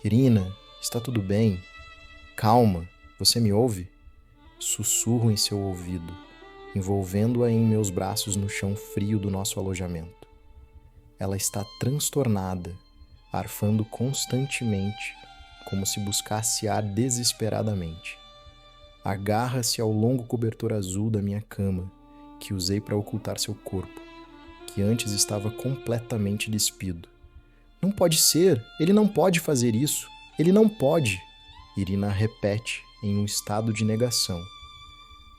Irina, está tudo bem? Calma, você me ouve? Sussurro em seu ouvido, envolvendo-a em meus braços no chão frio do nosso alojamento. Ela está transtornada, arfando constantemente, como se buscasse ar desesperadamente. Agarra-se ao longo cobertor azul da minha cama, que usei para ocultar seu corpo, que antes estava completamente despido. Não pode ser! Ele não pode fazer isso! Ele não pode! Irina repete em um estado de negação.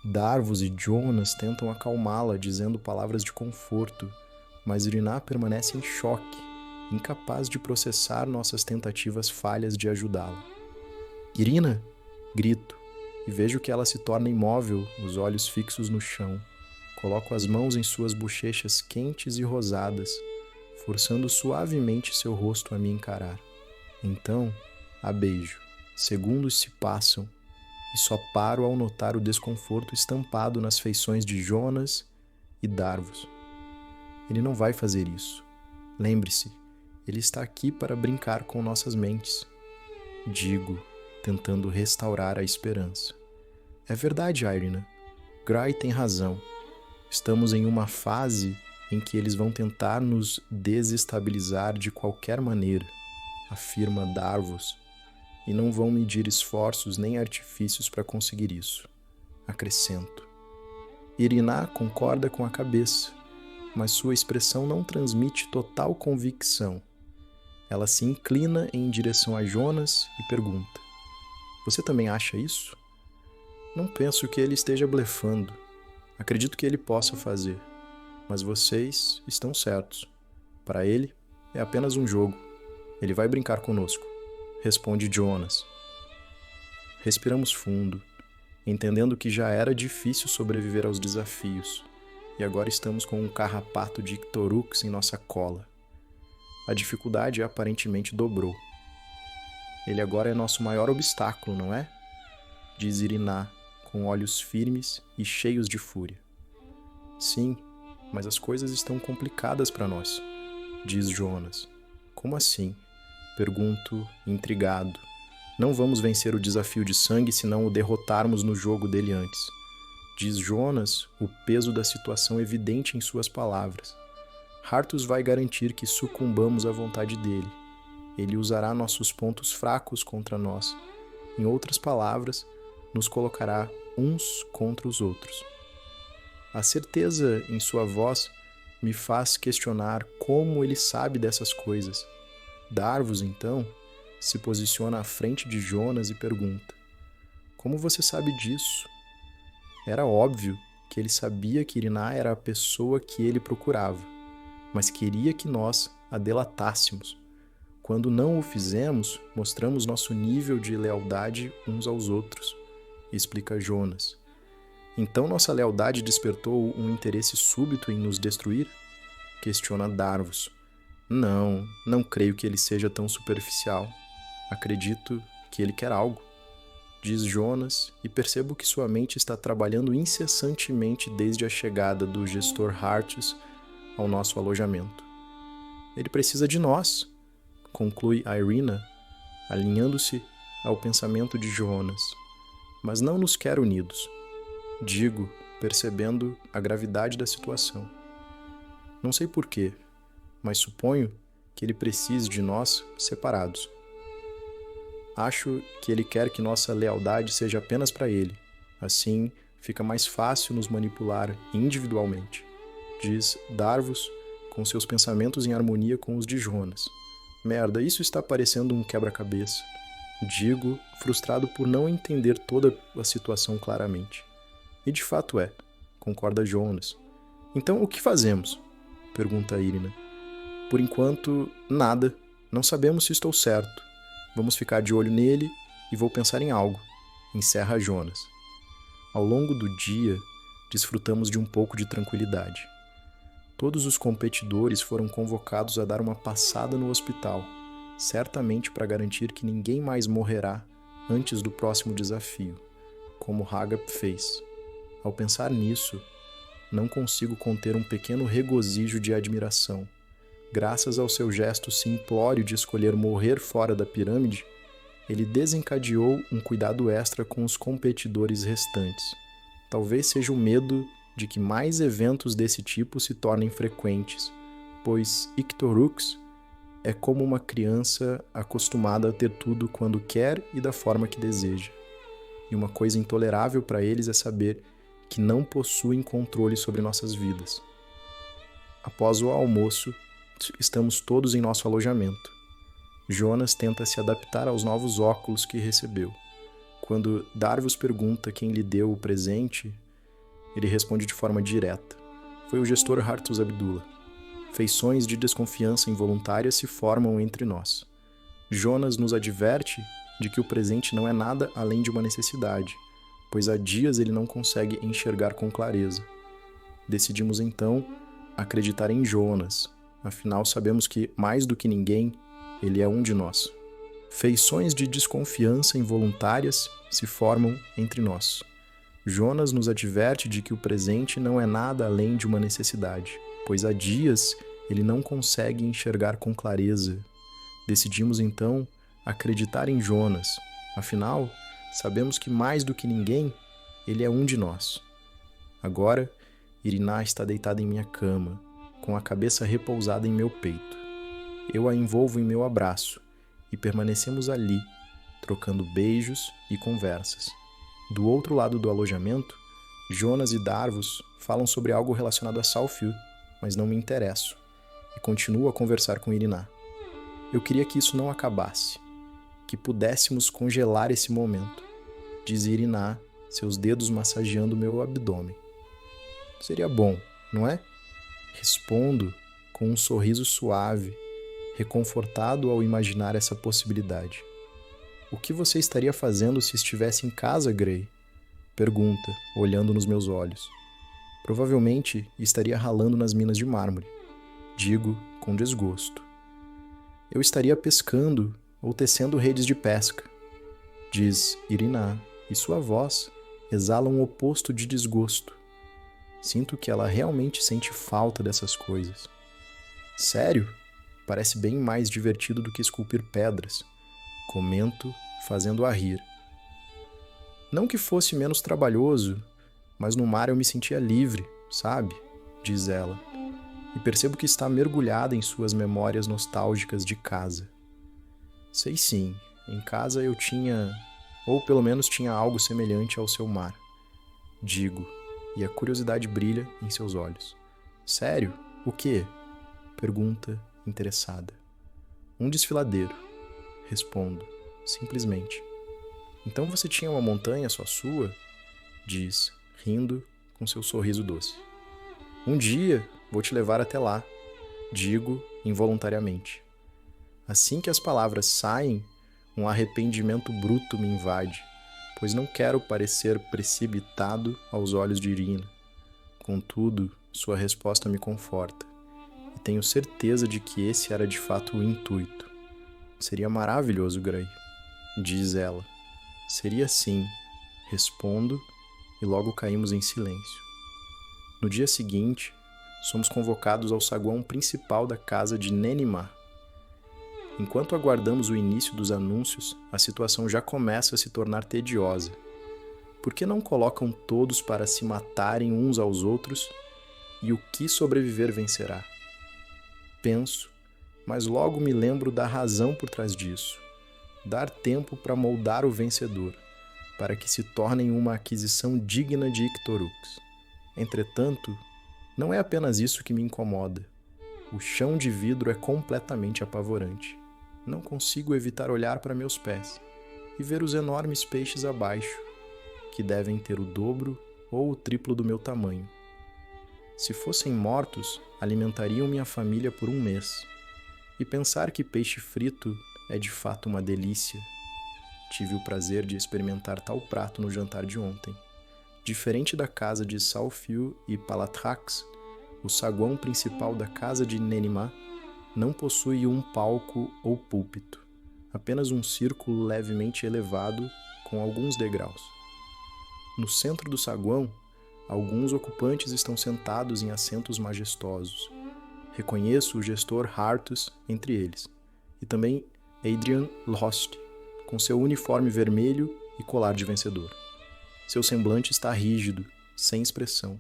Darvus e Jonas tentam acalmá-la, dizendo palavras de conforto, mas Irina permanece em choque, incapaz de processar nossas tentativas falhas de ajudá-la. Irina! Grito, e vejo que ela se torna imóvel, os olhos fixos no chão. Coloco as mãos em suas bochechas quentes e rosadas, forçando suavemente seu rosto a me encarar. Então, a beijo. Segundos se passam e só paro ao notar o desconforto estampado nas feições de Jonas e Darvus. Ele não vai fazer isso. Lembre-se, ele está aqui para brincar com nossas mentes. Digo, tentando restaurar a esperança. É verdade, Irina. Gray tem razão. Estamos em uma fase em que eles vão tentar nos desestabilizar de qualquer maneira, afirma Darvus, e não vão medir esforços nem artifícios para conseguir isso. Acrescento. Irina concorda com a cabeça, mas sua expressão não transmite total convicção. Ela se inclina em direção a Jonas e pergunta: Você também acha isso? Não penso que ele esteja blefando. Acredito que ele possa fazer. Mas vocês estão certos. Para ele, é apenas um jogo. Ele vai brincar conosco, responde Jonas. Respiramos fundo, entendendo que já era difícil sobreviver aos desafios, e agora estamos com um carrapato de Ictorux em nossa cola. A dificuldade aparentemente dobrou. Ele agora é nosso maior obstáculo, não é? Diz Irina, com olhos firmes e cheios de fúria. Sim, mas as coisas estão complicadas para nós, diz Jonas. Como assim? Pergunto, intrigado. Não vamos vencer o desafio de sangue se não o derrotarmos no jogo dele antes. Diz Jonas, o peso da situação evidente em suas palavras. Hartus vai garantir que sucumbamos à vontade dele. Ele usará nossos pontos fracos contra nós. Em outras palavras, nos colocará uns contra os outros. A certeza em sua voz me faz questionar como ele sabe dessas coisas. Darvus, então, se posiciona à frente de Jonas e pergunta: Como você sabe disso? Era óbvio que ele sabia que Irina era a pessoa que ele procurava, mas queria que nós a delatássemos. Quando não o fizemos, mostramos nosso nível de lealdade uns aos outros, explica Jonas. Então nossa lealdade despertou um interesse súbito em nos destruir? Questiona Darvus. Não creio que ele seja tão superficial. Acredito que ele quer algo, diz Jonas, e percebo que sua mente está trabalhando incessantemente desde a chegada do gestor Hartus ao nosso alojamento. Ele precisa de nós, conclui Irina, alinhando-se ao pensamento de Jonas, mas não nos quer unidos. Digo, percebendo a gravidade da situação. Não sei porquê, mas suponho que ele precise de nós separados. Acho que ele quer que nossa lealdade seja apenas para ele. Assim, fica mais fácil nos manipular individualmente, diz Darvus, com seus pensamentos em harmonia com os de Jonas. Merda, isso está parecendo um quebra-cabeça. Digo, frustrado por não entender toda a situação claramente. E de fato é, concorda Jonas. Então, o que fazemos? Pergunta Irina. Por enquanto, nada. Não sabemos se estou certo. Vamos ficar de olho nele e vou pensar em algo, encerra Jonas. Ao longo do dia, desfrutamos de um pouco de tranquilidade. Todos os competidores foram convocados a dar uma passada no hospital, certamente para garantir que ninguém mais morrerá antes do próximo desafio, como Hagap fez. Ao pensar nisso, não consigo conter um pequeno regozijo de admiração, Graças ao seu gesto simplório de escolher morrer fora da pirâmide, ele desencadeou um cuidado extra com os competidores restantes. Talvez seja o medo de que mais eventos desse tipo se tornem frequentes, pois Ictorux é como uma criança acostumada a ter tudo quando quer e da forma que deseja. E uma coisa intolerável para eles é saber que não possuem controle sobre nossas vidas. Após o almoço, estamos todos em nosso alojamento. Jonas tenta se adaptar aos novos óculos que recebeu. Quando Darvus pergunta quem lhe deu o presente, ele responde de forma direta. Foi o gestor Hartus Abdullah. Feições de desconfiança involuntária se formam entre nós. Jonas nos adverte de que o presente não é nada além de uma necessidade, pois há dias ele não consegue enxergar com clareza. Decidimos então acreditar em Jonas, afinal sabemos que, mais do que ninguém, ele é um de nós. Feições de desconfiança involuntárias se formam entre nós. Jonas nos adverte de que o presente não é nada além de uma necessidade, pois há dias ele não consegue enxergar com clareza. Decidimos então acreditar em Jonas, afinal, sabemos que mais do que ninguém, ele é um de nós. Agora, Iriná está deitada em minha cama, com a cabeça repousada em meu peito. Eu a envolvo em meu abraço e permanecemos ali, trocando beijos e conversas. Do outro lado do alojamento, Jonas e Darvus falam sobre algo relacionado a Salfiu, mas não me interesso, e continuo a conversar com Iriná. Eu queria que isso não acabasse, que pudéssemos congelar esse momento, diz Iriná, seus dedos massageando meu abdômen. Seria bom, não é? Respondo com um sorriso suave, reconfortado ao imaginar essa possibilidade. O que você estaria fazendo se estivesse em casa, Grey? Pergunta, olhando nos meus olhos. Provavelmente estaria ralando nas minas de mármore. Digo com desgosto. Eu estaria pescando ou tecendo redes de pesca, diz Iriná, e sua voz exala um oposto de desgosto. Sinto que ela realmente sente falta dessas coisas. Sério? Parece bem mais divertido do que esculpir pedras. Comento, fazendo-a rir. Não que fosse menos trabalhoso, mas no mar eu me sentia livre, sabe? Diz ela. E percebo que está mergulhada em suas memórias nostálgicas de casa. Sei sim, em casa eu tinha, ou pelo menos tinha algo semelhante ao seu mar. Digo, e a curiosidade brilha em seus olhos. Sério? O quê? Pergunta, interessada. Um desfiladeiro. Respondo, simplesmente. Então você tinha uma montanha só sua? Diz, rindo, com seu sorriso doce. Um dia vou te levar até lá, digo involuntariamente. Assim que as palavras saem, um arrependimento bruto me invade, pois não quero parecer precipitado aos olhos de Irina. Contudo, sua resposta me conforta, e tenho certeza de que esse era de fato o intuito. Seria maravilhoso, Grey, diz ela. Seria sim, respondo, e logo caímos em silêncio. No dia seguinte, somos convocados ao saguão principal da casa de Nenimar. Enquanto aguardamos o início dos anúncios, a situação já começa a se tornar tediosa. Por que não colocam todos para se matarem uns aos outros e o que sobreviver vencerá? Penso, mas logo me lembro da razão por trás disso. Dar tempo para moldar o vencedor, para que se tornem uma aquisição digna de Ictorux. Entretanto, não é apenas isso que me incomoda. O chão de vidro é completamente apavorante. Não consigo evitar olhar para meus pés e ver os enormes peixes abaixo, que devem ter o dobro ou o triplo do meu tamanho. Se fossem mortos, alimentariam minha família por um mês. E pensar que peixe frito é de fato uma delícia. Tive o prazer de experimentar tal prato no jantar de ontem. Diferente da casa de Salfiu e Palatrax, o saguão principal da casa de Nenimar não possui um palco ou púlpito, apenas um círculo levemente elevado com alguns degraus. No centro do saguão, alguns ocupantes estão sentados em assentos majestosos, Reconheço o gestor Hartus entre eles, e também Adrian Lost, com seu uniforme vermelho e colar de vencedor. Seu semblante está rígido, sem expressão.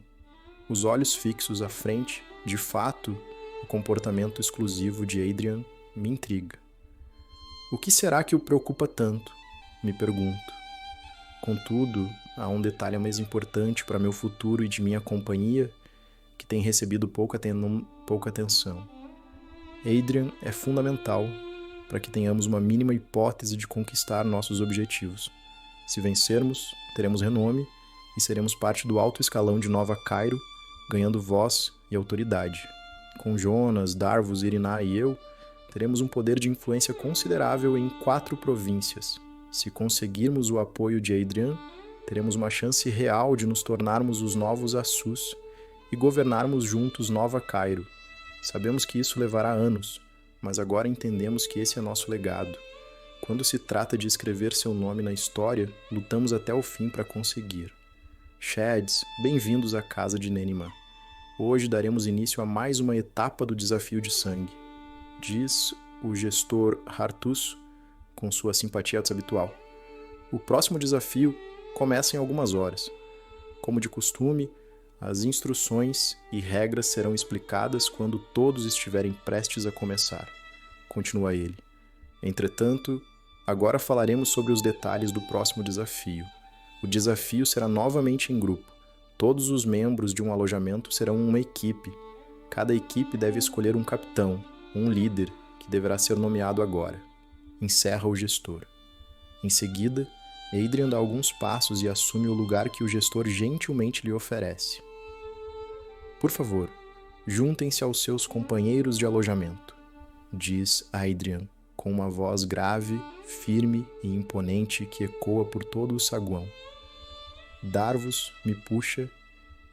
Os olhos fixos à frente, de fato, o comportamento exclusivo de Adrian me intriga. O que será que o preocupa tanto? Me pergunto. Contudo, há um detalhe mais importante para meu futuro e de minha companhia que tem recebido pouca atenção. Adrian é fundamental para que tenhamos uma mínima hipótese de conquistar nossos objetivos. Se vencermos, teremos renome e seremos parte do alto escalão de Nova Cairo, ganhando voz e autoridade. Com Jonas, Darvus, Iriná e eu, teremos um poder de influência considerável em 4 províncias. Se conseguirmos o apoio de Adrian, teremos uma chance real de nos tornarmos os novos Assus e governarmos juntos Nova Cairo. Sabemos que isso levará anos, mas agora entendemos que esse é nosso legado. Quando se trata de escrever seu nome na história, lutamos até o fim para conseguir. Shads, bem-vindos à casa de Nenima. Hoje daremos início a mais uma etapa do desafio de sangue, diz o gestor Hartus com sua simpatia habitual. O próximo desafio começa em algumas horas. Como de costume, as instruções e regras serão explicadas quando todos estiverem prestes a começar, continua ele. Entretanto, agora falaremos sobre os detalhes do próximo desafio. O desafio será novamente em grupo. Todos os membros de um alojamento serão uma equipe. Cada equipe deve escolher um capitão, um líder, que deverá ser nomeado agora. Encerra o gestor. Em seguida, Adrian dá alguns passos e assume o lugar que o gestor gentilmente lhe oferece. Por favor, juntem-se aos seus companheiros de alojamento, diz Adrian, com uma voz grave, firme e imponente que ecoa por todo o saguão. Darvus me puxa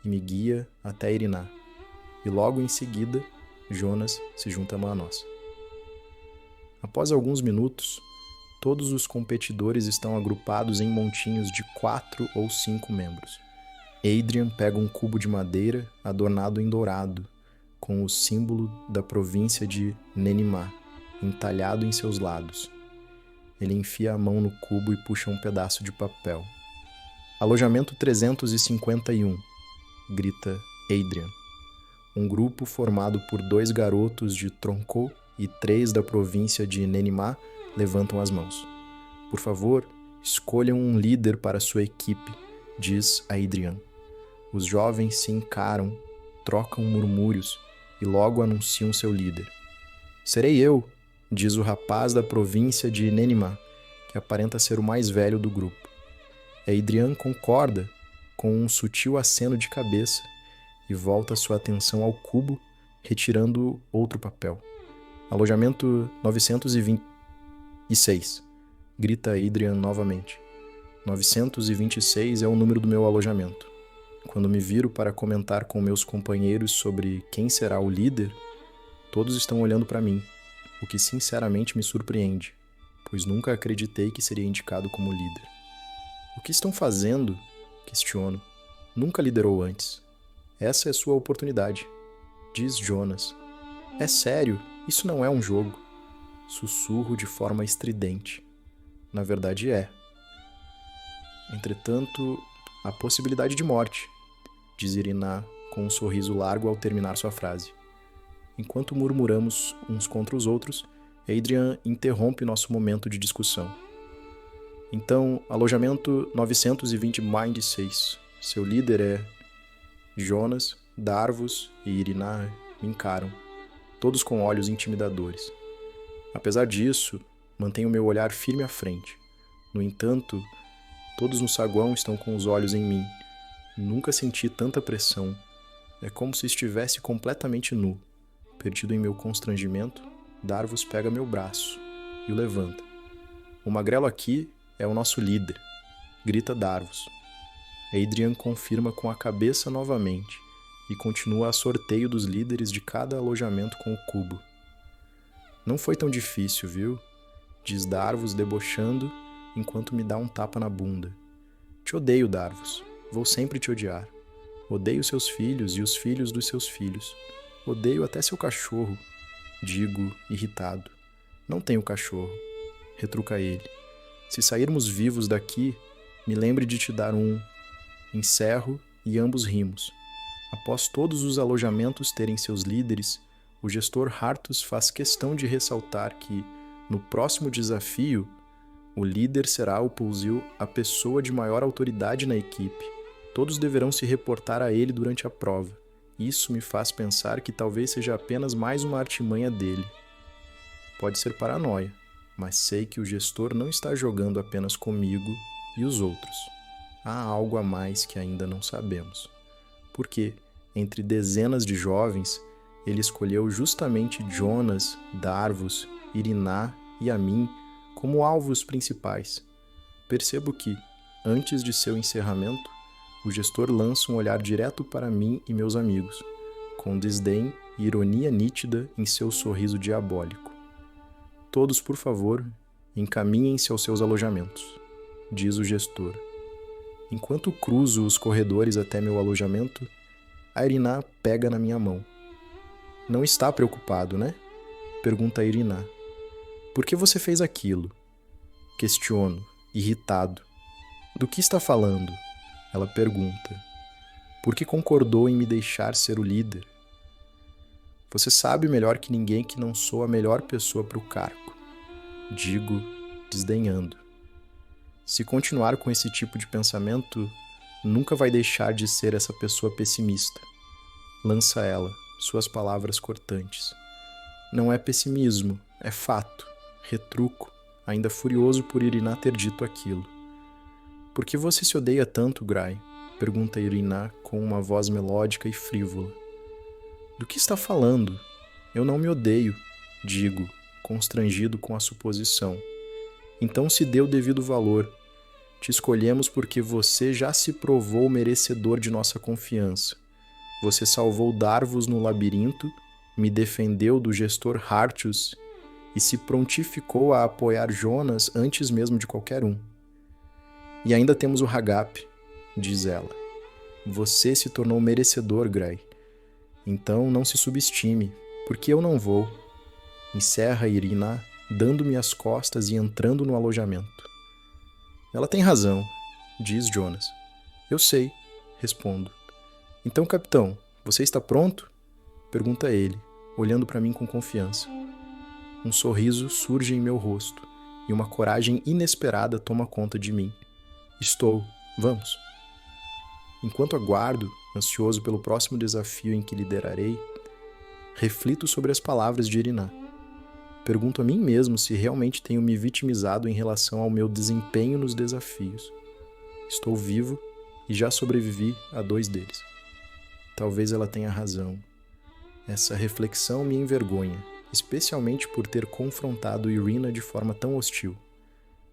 e me guia até Iriná, e logo em seguida, Jonas se junta a nós. Após alguns minutos, todos os competidores estão agrupados em montinhos de 4 ou 5 membros. Adrian pega um cubo de madeira adornado em dourado, com o símbolo da província de Nenima entalhado em seus lados. Ele enfia a mão no cubo e puxa um pedaço de papel. Alojamento 351, grita Adrian. Um grupo formado por 2 garotos de Tronco e 3 da província de Nenima levantam as mãos. Por favor, escolham um líder para sua equipe, diz Adrian. Os jovens se encaram, trocam murmúrios e logo anunciam seu líder. Serei eu, diz o rapaz da província de Nenima, que aparenta ser o mais velho do grupo. Adrian concorda com um sutil aceno de cabeça e volta sua atenção ao cubo, retirando outro papel. Alojamento 926, grita Adrian novamente. 926 é o número do meu alojamento. Quando me viro para comentar com meus companheiros sobre quem será o líder, todos estão olhando para mim, o que sinceramente me surpreende, pois nunca acreditei que seria indicado como líder. O que estão fazendo? Questiono. Nunca liderou antes. Essa é sua oportunidade, diz Jonas. É sério, isso não é um jogo. Sussurro de forma estridente. Na verdade é. Entretanto, há possibilidade de morte, diz Iriná com um sorriso largo ao terminar sua frase. Enquanto murmuramos uns contra os outros, Adrian interrompe nosso momento de discussão. Então, alojamento 926. Seu líder é... Jonas, Darvus e Iriná me encaram, todos com olhos intimidadores. Apesar disso, mantenho meu olhar firme à frente. No entanto, todos no saguão estão com os olhos em mim. Nunca senti tanta pressão. É como se estivesse completamente nu. Perdido em meu constrangimento, Darvus pega meu braço e o levanta. O magrelo aqui é o nosso líder, grita Darvus. Adrian confirma com a cabeça novamente e continua a sorteio dos líderes de cada alojamento com o cubo. Não foi tão difícil, viu? Diz Darvus debochando enquanto me dá um tapa na bunda. Te odeio, Darvus. Vou sempre te odiar. Odeio seus filhos e os filhos dos seus filhos. Odeio até seu cachorro, digo, irritado. Não tenho cachorro, retruca ele. Se sairmos vivos daqui, me lembre de te dar um. Encerro e ambos rimos. Após todos os alojamentos terem seus líderes, o gestor Hartus faz questão de ressaltar que, no próximo desafio, o líder será o Pulzil, a pessoa de maior autoridade na equipe. Todos deverão se reportar a ele durante a prova. Isso me faz pensar que talvez seja apenas mais uma artimanha dele. Pode ser paranoia, mas sei que o gestor não está jogando apenas comigo e os outros. Há algo a mais que ainda não sabemos. Porque, entre dezenas de jovens, ele escolheu justamente Jonas, Darvus, Iriná e a mim como alvos principais. Percebo que, antes de seu encerramento, o gestor lança um olhar direto para mim e meus amigos, com desdém e ironia nítida em seu sorriso diabólico. Todos, por favor, encaminhem-se aos seus alojamentos, diz o gestor. Enquanto cruzo os corredores até meu alojamento, a Iriná pega na minha mão. Não está preocupado, né? Pergunta a Iriná. Por que você fez aquilo? Questiono, irritado. Do que está falando? Ela pergunta. Por que concordou em me deixar ser o líder? Você sabe melhor que ninguém que não sou a melhor pessoa para o cargo. Digo, desdenhando. Se continuar com esse tipo de pensamento, nunca vai deixar de ser essa pessoa pessimista. Lança ela, suas palavras cortantes. Não é pessimismo, é fato. Retruco, ainda furioso por Iriná ter dito aquilo. Por que você se odeia tanto, Gray? Pergunta Iriná com uma voz melódica e frívola. Do que está falando? Eu não me odeio, digo, constrangido com a suposição. Então se dê o devido valor. Te escolhemos porque você já se provou merecedor de nossa confiança. Você salvou Darvus no labirinto, me defendeu do gestor Hartus e se prontificou a apoiar Jonas antes mesmo de qualquer um. E ainda temos o Hagap, diz ela. Você se tornou merecedor, Gray. Então não se subestime, porque eu não vou. Encerra Iriná, dando-me as costas e entrando no alojamento. Ela tem razão, diz Jonas. Eu sei, respondo. Então, capitão, você está pronto? Pergunta ele, olhando para mim com confiança. Um sorriso surge em meu rosto e uma coragem inesperada toma conta de mim. Estou, vamos. Enquanto aguardo, ansioso pelo próximo desafio em que liderarei, reflito sobre as palavras de Iriná. Pergunto a mim mesmo se realmente tenho me vitimizado em relação ao meu desempenho nos desafios. Estou vivo e já sobrevivi a 2 deles. Talvez ela tenha razão. Essa reflexão me envergonha, especialmente por ter confrontado Irina de forma tão hostil.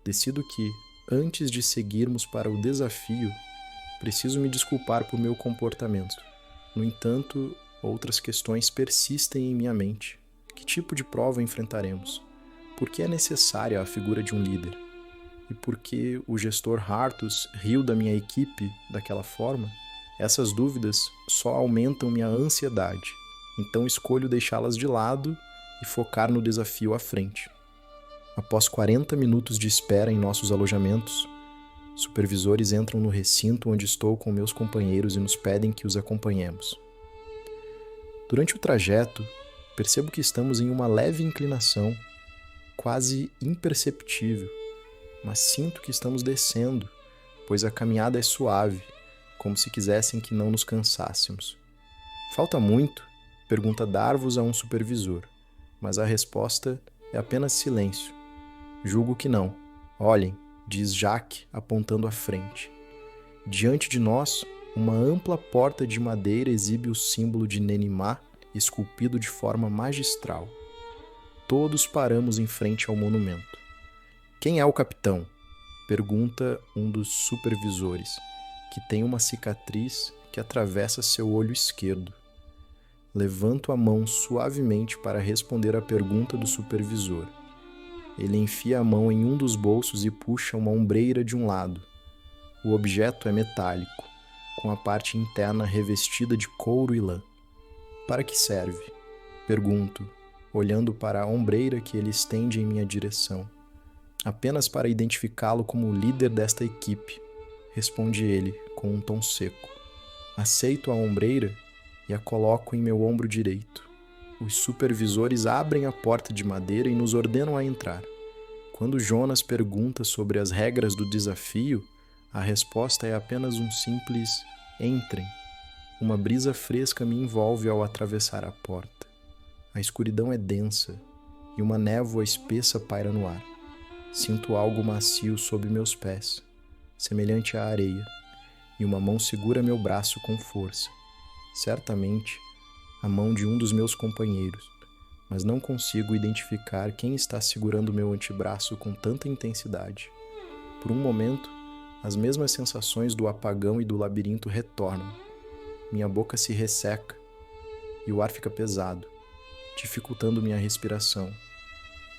Decido que, antes de seguirmos para o desafio, preciso me desculpar por meu comportamento. No entanto, outras questões persistem em minha mente. Que tipo de prova enfrentaremos? Por que é necessária a figura de um líder? E por que o gestor Hartus riu da minha equipe daquela forma? Essas dúvidas só aumentam minha ansiedade, então escolho deixá-las de lado e focar no desafio à frente. Após 40 minutos de espera em nossos alojamentos, supervisores entram no recinto onde estou com meus companheiros e nos pedem que os acompanhemos. Durante o trajeto, percebo que estamos em uma leve inclinação, quase imperceptível, mas sinto que estamos descendo, pois a caminhada é suave, como se quisessem que não nos cansássemos. Falta muito? Pergunta Darvus a um supervisor, mas a resposta é apenas silêncio. Julgo que não. Olhem, diz Jacques, apontando à frente. Diante de nós, uma ampla porta de madeira exibe o símbolo de Nenimá, esculpido de forma magistral. Todos paramos em frente ao monumento. Quem é o capitão? Pergunta um dos supervisores, que tem uma cicatriz que atravessa seu olho esquerdo. Levanto a mão suavemente para responder à pergunta do supervisor. Ele enfia a mão em um dos bolsos e puxa uma ombreira de um lado. O objeto é metálico, com a parte interna revestida de couro e lã. Para que serve? Pergunto, olhando para a ombreira que ele estende em minha direção. Apenas para identificá-lo como o líder desta equipe, responde ele com um tom seco. Aceito a ombreira e a coloco em meu ombro direito. Os supervisores abrem a porta de madeira e nos ordenam a entrar. Quando Jonas pergunta sobre as regras do desafio, a resposta é apenas um simples "entrem". Uma brisa fresca me envolve ao atravessar a porta. A escuridão é densa e uma névoa espessa paira no ar. Sinto algo macio sob meus pés, semelhante à areia, e uma mão segura meu braço com força. Certamente, a mão de um dos meus companheiros, mas não consigo identificar quem está segurando meu antebraço com tanta intensidade. Por um momento, as mesmas sensações do apagão e do labirinto retornam. Minha boca se resseca e o ar fica pesado, dificultando minha respiração.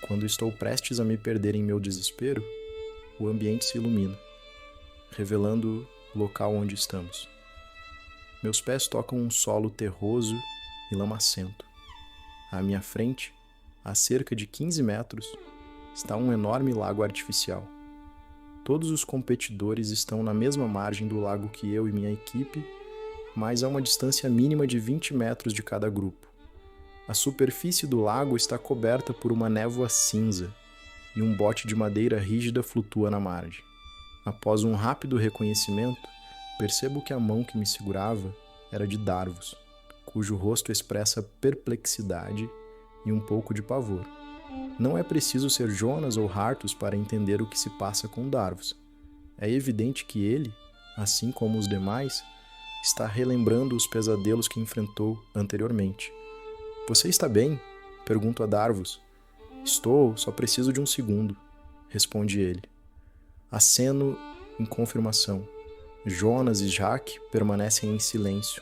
Quando estou prestes a me perder em meu desespero, o ambiente se ilumina, revelando o local onde estamos. Meus pés tocam um solo terroso e lamacento. À minha frente, a cerca de 15 metros, está um enorme lago artificial. Todos os competidores estão na mesma margem do lago que eu e minha equipe, mas a uma distância mínima de 20 metros de cada grupo. A superfície do lago está coberta por uma névoa cinza e um bote de madeira rígida flutua na margem. Após um rápido reconhecimento, percebo que a mão que me segurava era de Darvus, cujo rosto expressa perplexidade e um pouco de pavor. Não é preciso ser Jonas ou Hartus para entender o que se passa com Darvus. É evidente que ele, assim como os demais, está relembrando os pesadelos que enfrentou anteriormente. Você está bem? Pergunto a Darvus. Estou, só preciso de um segundo, responde ele. Aceno em confirmação. Jonas e Jack permanecem em silêncio,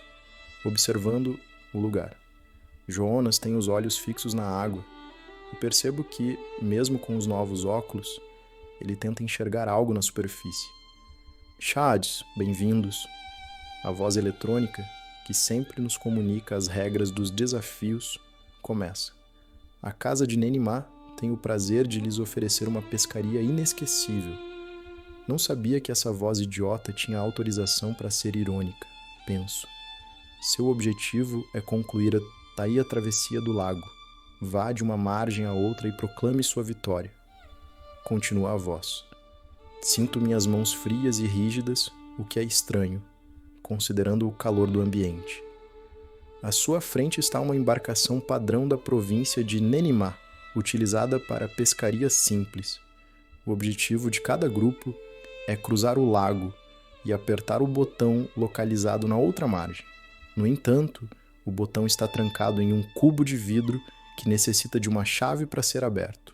observando o lugar. Jonas tem os olhos fixos na água e percebo que, mesmo com os novos óculos, ele tenta enxergar algo na superfície. Chads, bem-vindos. A voz eletrônica, que sempre nos comunica as regras dos desafios, começa. A casa de Nenimá tem o prazer de lhes oferecer uma pescaria inesquecível. Não sabia que essa voz idiota tinha autorização para ser irônica, penso. Seu objetivo é concluir a travessia do lago. Vá de uma margem à outra e proclame sua vitória. Continua a voz. Sinto minhas mãos frias e rígidas, o que é estranho, considerando o calor do ambiente. À sua frente está uma embarcação padrão da província de Nenimá, utilizada para pescaria simples. O objetivo de cada grupo é cruzar o lago e apertar o botão localizado na outra margem. No entanto, o botão está trancado em um cubo de vidro que necessita de uma chave para ser aberto.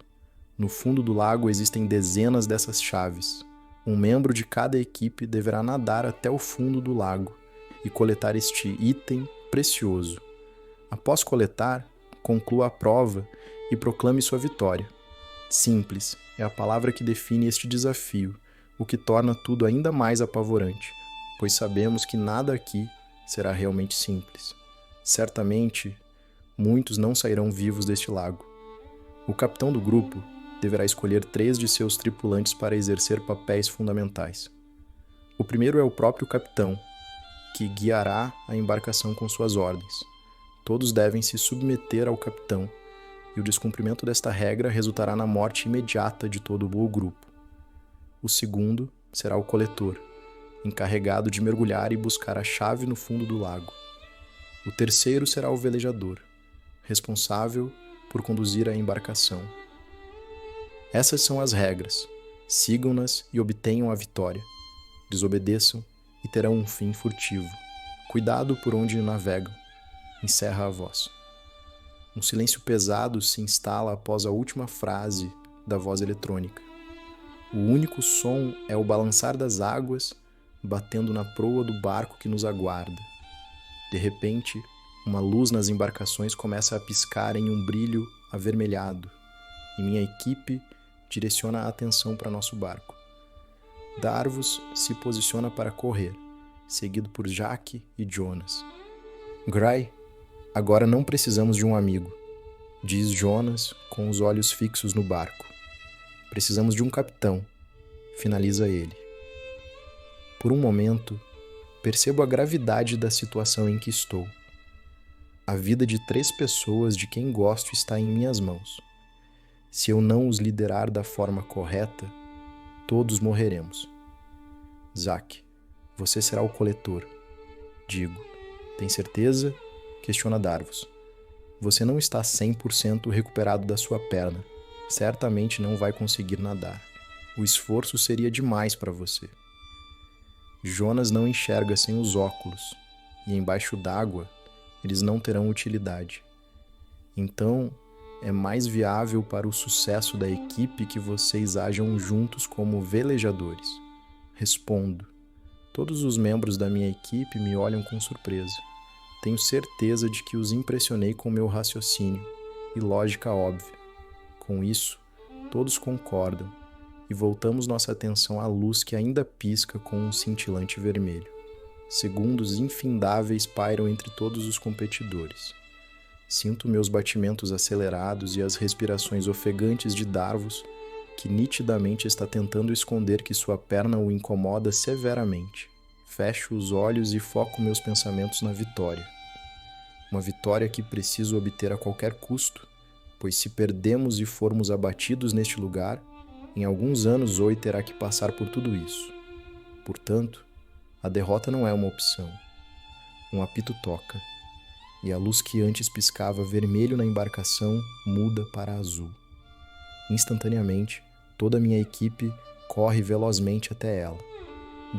No fundo do lago existem dezenas dessas chaves. Um membro de cada equipe deverá nadar até o fundo do lago e coletar este item precioso. Após coletar, conclua a prova e proclame sua vitória. Simples é a palavra que define este desafio, o que torna tudo ainda mais apavorante, pois sabemos que nada aqui será realmente simples. Certamente, muitos não sairão vivos deste lago. O capitão do grupo deverá escolher 3 de seus tripulantes para exercer papéis fundamentais. O primeiro é o próprio capitão, que guiará a embarcação com suas ordens. Todos devem se submeter ao capitão, e o descumprimento desta regra resultará na morte imediata de todo o grupo. O segundo será o coletor, encarregado de mergulhar e buscar a chave no fundo do lago. O terceiro será o velejador, responsável por conduzir a embarcação. Essas são as regras. Sigam-nas e obtenham a vitória. Desobedeçam e terão um fim furtivo. Cuidado por onde navegam. Encerra a voz. Um silêncio pesado se instala após a última frase da voz eletrônica. O único som é o balançar das águas batendo na proa do barco que nos aguarda. De repente, uma luz nas embarcações começa a piscar em um brilho avermelhado, e minha equipe direciona a atenção para nosso barco. Darvus se posiciona para correr, seguido por Jack e Jonas. Gray, Agora não precisamos de um amigo, diz Jonas com os olhos fixos no barco. Precisamos de um capitão, finaliza ele. Por um momento, percebo a gravidade da situação em que estou. A vida de 3 pessoas de quem gosto está em minhas mãos. Se eu não os liderar da forma correta, todos morreremos. Zack, você será o coletor. Digo. Tem certeza? Questiona Darvus. Você não está 100% recuperado da sua perna. Certamente não vai conseguir nadar. O esforço seria demais para você. Jonas não enxerga sem os óculos, e embaixo d'água eles não terão utilidade. Então, é mais viável para o sucesso da equipe que vocês ajam juntos como velejadores. Respondo. Todos os membros da minha equipe me olham com surpresa. Tenho certeza de que os impressionei com meu raciocínio e lógica óbvia. Com isso, todos concordam e voltamos nossa atenção à luz que ainda pisca com um cintilante vermelho. Segundos infindáveis pairam entre todos os competidores. Sinto meus batimentos acelerados e as respirações ofegantes de Darvus, que nitidamente está tentando esconder que sua perna o incomoda severamente. Fecho os olhos e foco meus pensamentos na vitória. Uma vitória que preciso obter a qualquer custo, pois se perdemos e formos abatidos neste lugar, em alguns anos Zoe terá que passar por tudo isso. Portanto, a derrota não é uma opção. Um apito toca, e a luz que antes piscava vermelho na embarcação muda para azul. Instantaneamente, toda a minha equipe corre velozmente até ela.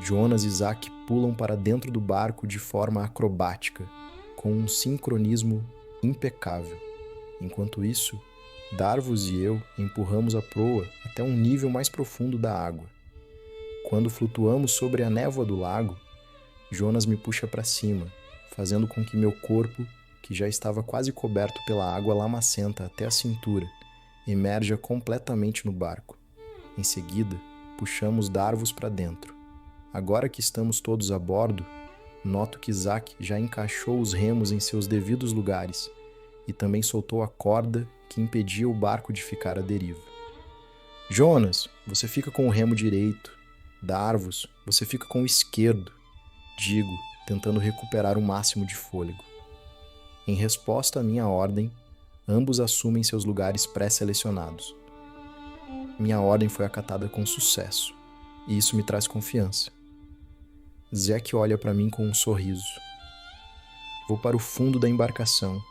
Jonas e Zack pulam para dentro do barco de forma acrobática, com um sincronismo impecável. Enquanto isso, Darvus e eu empurramos a proa até um nível mais profundo da água. Quando flutuamos sobre a névoa do lago, Jonas me puxa para cima, fazendo com que meu corpo, que já estava quase coberto pela água lamacenta até a cintura, emerja completamente no barco. Em seguida, puxamos Darvus para dentro. Agora que estamos todos a bordo, noto que Zack já encaixou os remos em seus devidos lugares e também soltou a corda que impedia o barco de ficar à deriva. Jonas, você fica com o remo direito. Darvus, você fica com o esquerdo, digo, tentando recuperar o máximo de fôlego. Em resposta à minha ordem, ambos assumem seus lugares pré-selecionados. Minha ordem foi acatada com sucesso, e isso me traz confiança. Zack olha para mim com um sorriso. Vou para o fundo da embarcação.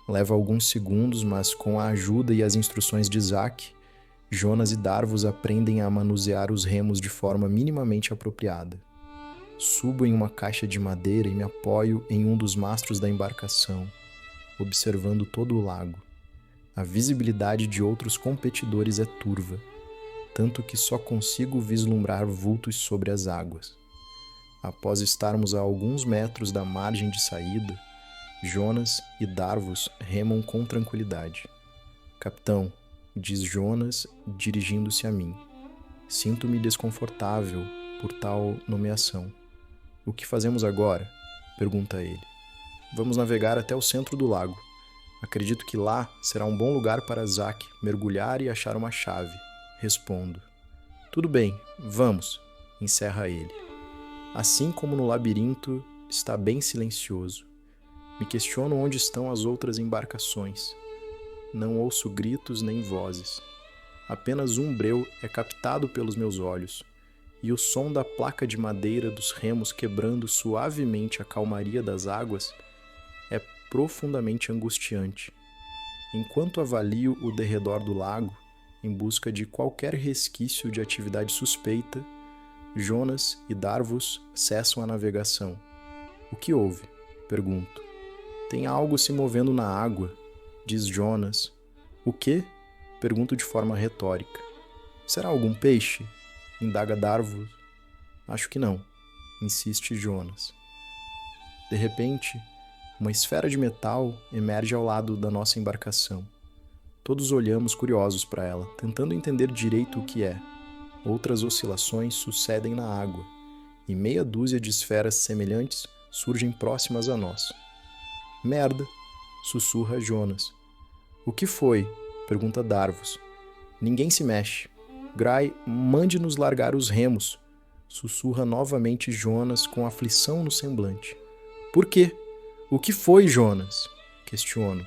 Leva alguns segundos, mas com a ajuda e as instruções de Zack, Jonas e Darvus aprendem a manusear os remos de forma minimamente apropriada. Subo em uma caixa de madeira e me apoio em um dos mastros da embarcação, observando todo o lago. A visibilidade de outros competidores é turva, tanto que só consigo vislumbrar vultos sobre as águas. Após estarmos a alguns metros da margem de saída, Jonas e Darvus remam com tranquilidade. Capitão, diz Jonas, dirigindo-se a mim. Sinto-me desconfortável por tal nomeação. O que fazemos agora? Pergunta ele. Vamos navegar até o centro do lago. Acredito que lá será um bom lugar para Zack mergulhar e achar uma chave. Respondo. Tudo bem, vamos, encerra ele. Assim como no labirinto, está bem silencioso. Me questiono onde estão as outras embarcações. Não ouço gritos nem vozes. Apenas um breu é captado pelos meus olhos, e o som da placa de madeira dos remos quebrando suavemente a calmaria das águas é profundamente angustiante. Enquanto avalio o derredor do lago, em busca de qualquer resquício de atividade suspeita, Jonas e Darvus cessam a navegação. O que houve? Pergunto. Tem algo se movendo na água, diz Jonas. O quê? Pergunto de forma retórica. Será algum peixe? Indaga Darvus. Acho que não, insiste Jonas. De repente, uma esfera de metal emerge ao lado da nossa embarcação. Todos olhamos curiosos para ela, tentando entender direito o que é. Outras oscilações sucedem na água, e meia dúzia de esferas semelhantes surgem próximas a nós. Merda! sussurra Jonas. O que foi? Pergunta Darvus. Ninguém se mexe. Gray, mande-nos largar os remos, sussurra novamente Jonas com aflição no semblante. Por quê? O que foi, Jonas? Questiono.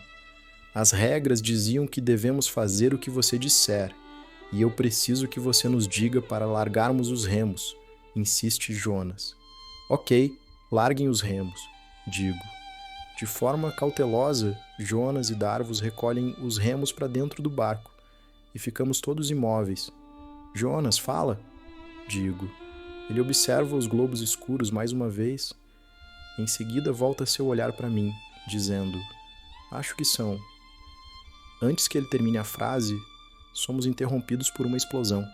As regras diziam que devemos fazer o que você disser, e eu preciso que você nos diga para largarmos os remos, insiste Jonas. Ok, larguem os remos, digo. De forma cautelosa, Jonas e Darvus recolhem os remos para dentro do barco, e ficamos todos imóveis. Jonas, fala, digo. Ele observa os globos escuros mais uma vez. Em seguida volta seu olhar para mim, dizendo, acho que são. Antes que ele termine a frase, somos interrompidos por uma explosão.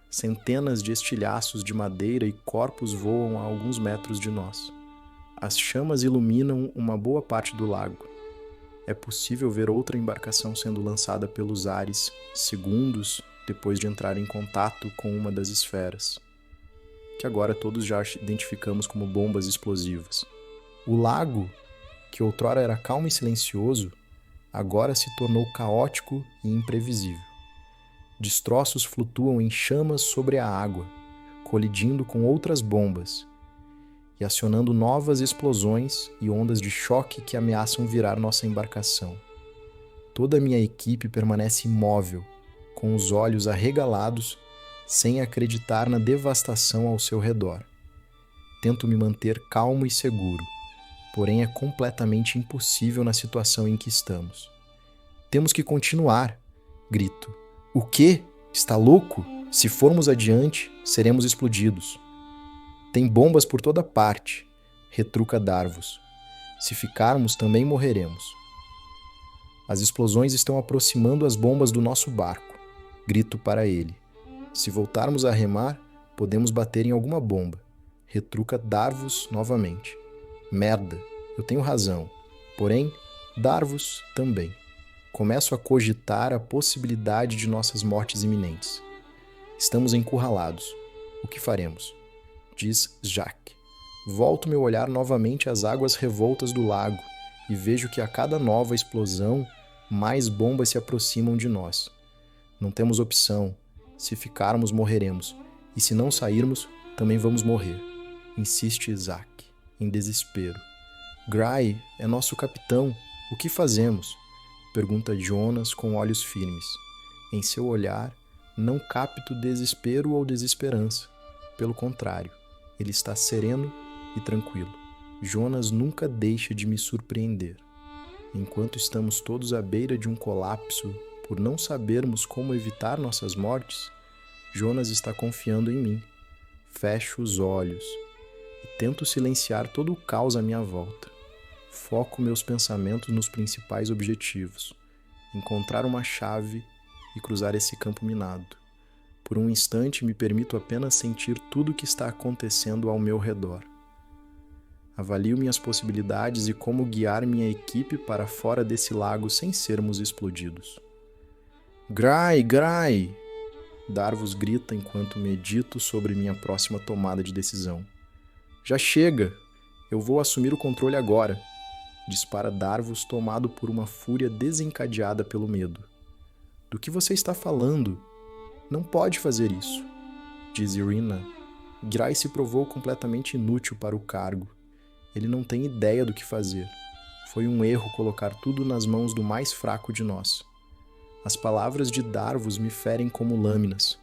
Centenas de estilhaços de madeira e corpos voam a alguns metros de nós. As chamas iluminam uma boa parte do lago. É possível ver outra embarcação sendo lançada pelos ares, segundos depois de entrar em contato com uma das esferas, que agora todos já identificamos como bombas explosivas. O lago, que outrora era calmo e silencioso, agora se tornou caótico e imprevisível. Destroços flutuam em chamas sobre a água, colidindo com outras bombas e acionando novas explosões e ondas de choque que ameaçam virar nossa embarcação. Toda a minha equipe permanece imóvel, com os olhos arregalados, sem acreditar na devastação ao seu redor. Tento me manter calmo e seguro, porém é completamente impossível na situação em que estamos. Temos que continuar, grito. O quê? Está louco? Se formos adiante, seremos explodidos. Tem bombas por toda parte, retruca Darvus. Se ficarmos, também morreremos. As explosões estão aproximando as bombas do nosso barco, grito para ele. Se voltarmos a remar, podemos bater em alguma bomba, retruca Darvus novamente. Merda, eu tenho razão. Porém, Darvus também. Começo a cogitar a possibilidade de nossas mortes iminentes. Estamos encurralados. O que faremos? Diz Jacques. Volto meu olhar novamente às águas revoltas do lago e vejo que a cada nova explosão, mais bombas se aproximam de nós. Não temos opção. Se ficarmos, morreremos. E se não sairmos, também vamos morrer. Insiste Isaac, em desespero. Gray é nosso capitão. O que fazemos? Pergunta Jonas com olhos firmes. Em seu olhar, não capto desespero ou desesperança. Pelo contrário, ele está sereno e tranquilo. Jonas nunca deixa de me surpreender. Enquanto estamos todos à beira de um colapso por não sabermos como evitar nossas mortes, Jonas está confiando em mim. Fecho os olhos e tento silenciar todo o caos à minha volta. Foco meus pensamentos nos principais objetivos: encontrar uma chave e cruzar esse campo minado. Por um instante me permito apenas sentir tudo o que está acontecendo ao meu redor. Avalio minhas possibilidades e como guiar minha equipe para fora desse lago sem sermos explodidos. Gray, Gray! Darvus grita enquanto medito sobre minha próxima tomada de decisão. Já chega! Eu vou assumir o controle agora! Dispara Darvus, tomado por uma fúria desencadeada pelo medo. Do que você está falando? Não pode fazer isso, diz Irina. Gray se provou completamente inútil para o cargo. Ele não tem ideia do que fazer. Foi um erro colocar tudo nas mãos do mais fraco de nós. As palavras de Darvus me ferem como lâminas.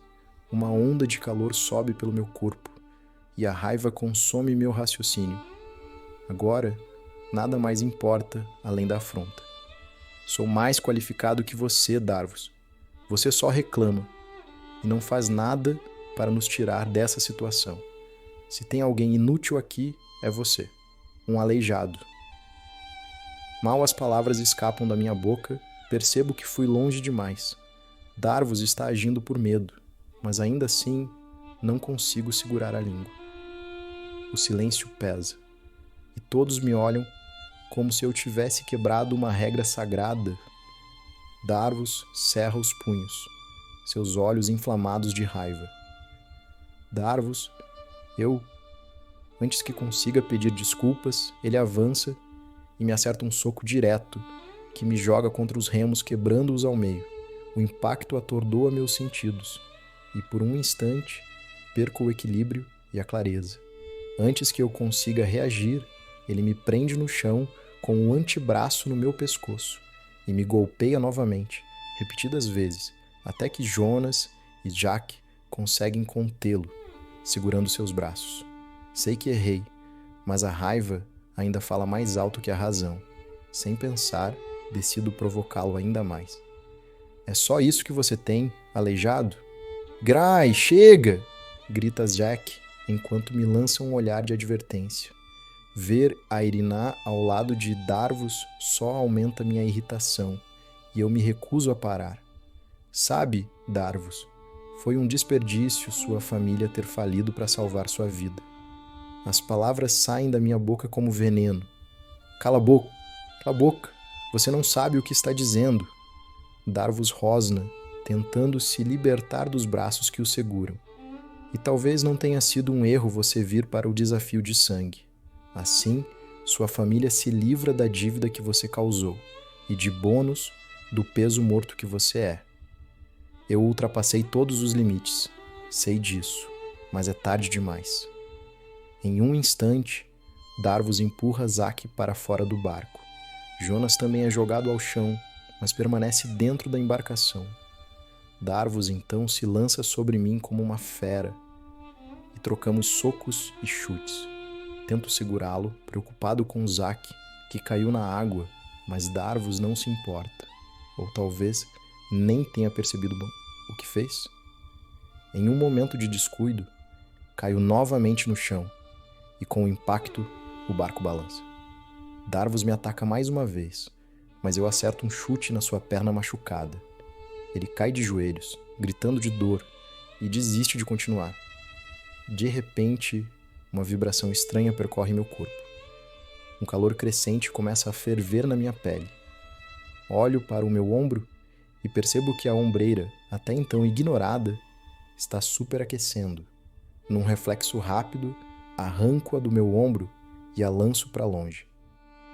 Uma onda de calor sobe pelo meu corpo, e a raiva consome meu raciocínio. Agora, nada mais importa além da afronta. Sou mais qualificado que você, Darvus. Você só reclama e não faz nada para nos tirar dessa situação. Se tem alguém inútil aqui, é você. Um aleijado. Mal as palavras escapam da minha boca, percebo que fui longe demais. Darvus está agindo por medo, mas ainda assim não consigo segurar a língua. O silêncio pesa, e todos me olham como se eu tivesse quebrado uma regra sagrada. Darvus cerra os punhos, seus olhos inflamados de raiva. Darvus, antes que consiga pedir desculpas, ele avança e me acerta um soco direto que me joga contra os remos, quebrando-os ao meio. O impacto atordoa meus sentidos e, por um instante, perco o equilíbrio e a clareza. Antes que eu consiga reagir, ele me prende no chão com o antebraço no meu pescoço e me golpeia novamente, repetidas vezes, até que Jonas e Jack conseguem contê-lo, segurando seus braços. Sei que errei, mas a raiva ainda fala mais alto que a razão. Sem pensar, decido provocá-lo ainda mais. É só isso que você tem, aleijado? Gray, chega! Grita Jack, enquanto me lança um olhar de advertência. Ver a Irina ao lado de Darvus só aumenta minha irritação, e eu me recuso a parar. Sabe, Darvus, foi um desperdício sua família ter falido para salvar sua vida. As palavras saem da minha boca como veneno. Cala a boca, você não sabe o que está dizendo. Darvus rosna, tentando se libertar dos braços que o seguram. E talvez não tenha sido um erro você vir para o desafio de sangue. Assim, sua família se livra da dívida que você causou e, de bônus, do peso morto que você é. Eu ultrapassei todos os limites, sei disso, mas é tarde demais. Em um instante, Darvus empurra Zack para fora do barco. Jonas também é jogado ao chão, mas permanece dentro da embarcação. Darvus então se lança sobre mim como uma fera e trocamos socos e chutes. Tento segurá-lo, preocupado com Zack, que caiu na água, mas Darvus não se importa. Ou talvez nem tenha percebido o que fez. Em um momento de descuido, caio novamente no chão e, com o impacto, o barco balança. Darvus me ataca mais uma vez, mas eu acerto um chute na sua perna machucada. Ele cai de joelhos, gritando de dor, e desiste de continuar. De repente, uma vibração estranha percorre meu corpo. Um calor crescente começa a ferver na minha pele. Olho para o meu ombro e percebo que a ombreira, até então ignorada, está superaquecendo. Num reflexo rápido, arranco-a do meu ombro e a lanço para longe.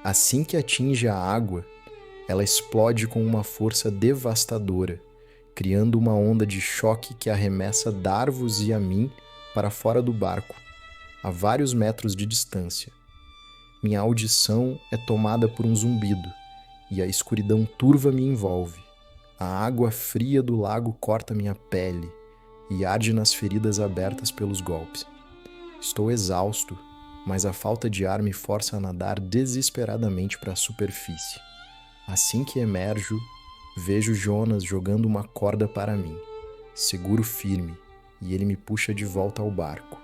Assim que atinge a água, ela explode com uma força devastadora, criando uma onda de choque que arremessa Darvus e a mim para fora do barco, a vários metros de distância. Minha audição é tomada por um zumbido, e a escuridão turva me envolve. A água fria do lago corta minha pele e arde nas feridas abertas pelos golpes. Estou exausto, mas a falta de ar me força a nadar desesperadamente para a superfície. Assim que emerjo, vejo Jonas jogando uma corda para mim. Seguro firme, e ele me puxa de volta ao barco.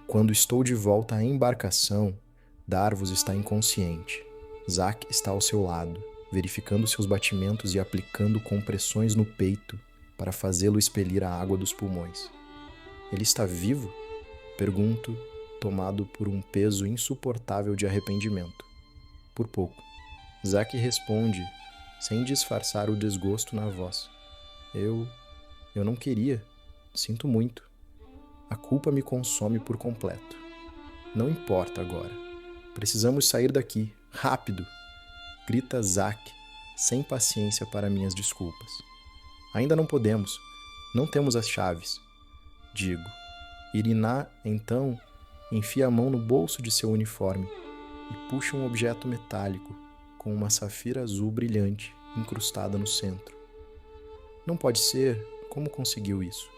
Quando estou de volta à embarcação, Darvus está inconsciente. Zack está ao seu lado, verificando seus batimentos e aplicando compressões no peito para fazê-lo expelir a água dos pulmões. Ele está vivo? Pergunto, tomado por um peso insuportável de arrependimento. Por pouco. Zack responde, sem disfarçar o desgosto na voz. Eu não queria. Sinto muito. A culpa me consome por completo. Não importa agora. Precisamos sair daqui, rápido! Grita Zack, sem paciência para minhas desculpas. Ainda não podemos. Não temos as chaves. Digo. Irina, então, enfia a mão no bolso de seu uniforme e puxa um objeto metálico com uma safira azul brilhante incrustada no centro. Não pode ser? Como conseguiu isso?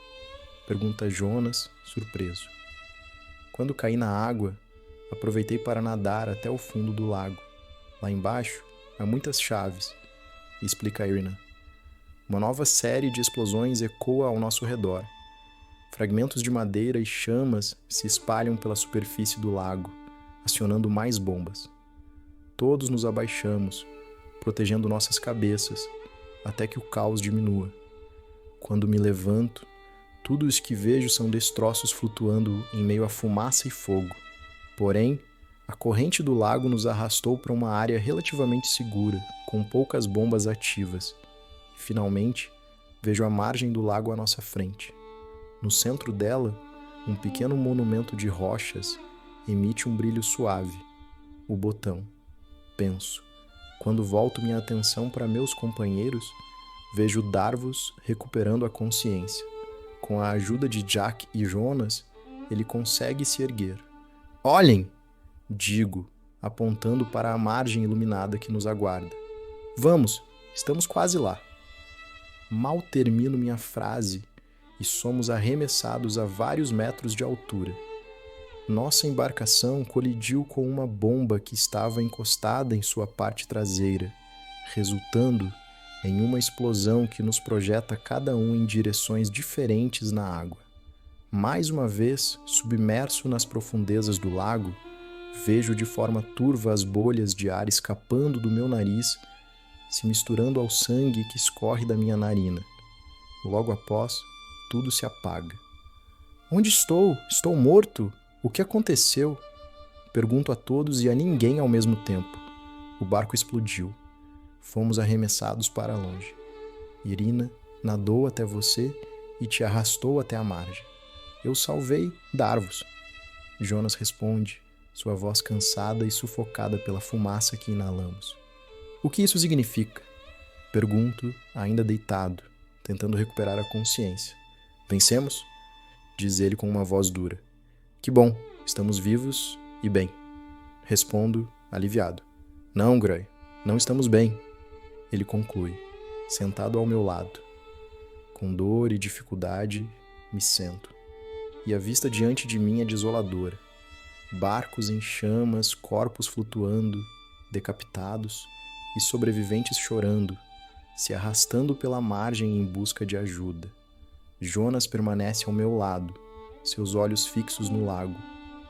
Pergunta Jonas, surpreso. Quando caí na água, aproveitei para nadar até o fundo do lago. Lá embaixo, há muitas chaves, explica Irina. Uma nova série de explosões ecoa ao nosso redor. Fragmentos de madeira e chamas se espalham pela superfície do lago, acionando mais bombas. Todos nos abaixamos, protegendo nossas cabeças, até que o caos diminua. Quando me levanto, tudo o que vejo são destroços flutuando em meio a fumaça e fogo. Porém, a corrente do lago nos arrastou para uma área relativamente segura, com poucas bombas ativas. E, finalmente, vejo a margem do lago à nossa frente. No centro dela, um pequeno monumento de rochas emite um brilho suave. O botão. penso. Quando volto minha atenção para meus companheiros, vejo Darvus recuperando a consciência. Com a ajuda de Jack e Jonas, ele consegue se erguer. Olhem! Digo, apontando para a margem iluminada que nos aguarda. Vamos, estamos quase lá. Mal termino minha frase e somos arremessados a vários metros de altura. Nossa embarcação colidiu com uma bomba que estava encostada em sua parte traseira, resultando em uma explosão que nos projeta cada um em direções diferentes na água. Mais uma vez, submerso nas profundezas do lago, vejo de forma turva as bolhas de ar escapando do meu nariz, se misturando ao sangue que escorre da minha narina. Logo após, tudo se apaga. Onde estou? Estou morto? O que aconteceu? Pergunto a todos e a ninguém ao mesmo tempo. O barco explodiu. Fomos arremessados para longe. Irina nadou até você e te arrastou até a margem. Eu salvei Darvus. Jonas responde, sua voz cansada e sufocada pela fumaça que inalamos. O que isso significa? Pergunto, ainda deitado, tentando recuperar a consciência. Vencemos? Diz ele com uma voz dura. Que bom, estamos vivos e bem. Respondo, aliviado. Não, Gray, não estamos bem. Ele conclui, sentado ao meu lado. Com dor e dificuldade, me sento. E a vista diante de mim é desoladora. Barcos em chamas, corpos flutuando, decapitados e sobreviventes chorando, se arrastando pela margem em busca de ajuda. Jonas permanece ao meu lado, seus olhos fixos no lago,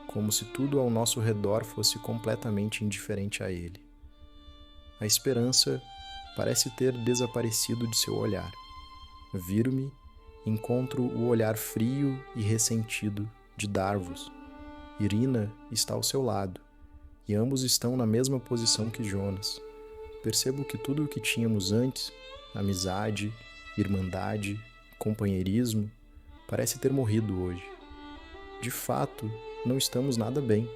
como se tudo ao nosso redor fosse completamente indiferente a ele. A esperança parece ter desaparecido de seu olhar. Viro-me, encontro o olhar frio e ressentido de Darvus. Irina está ao seu lado, e ambos estão na mesma posição que Jonas. Percebo que tudo o que tínhamos antes, amizade, irmandade, companheirismo, parece ter morrido hoje. De fato, não estamos nada bem.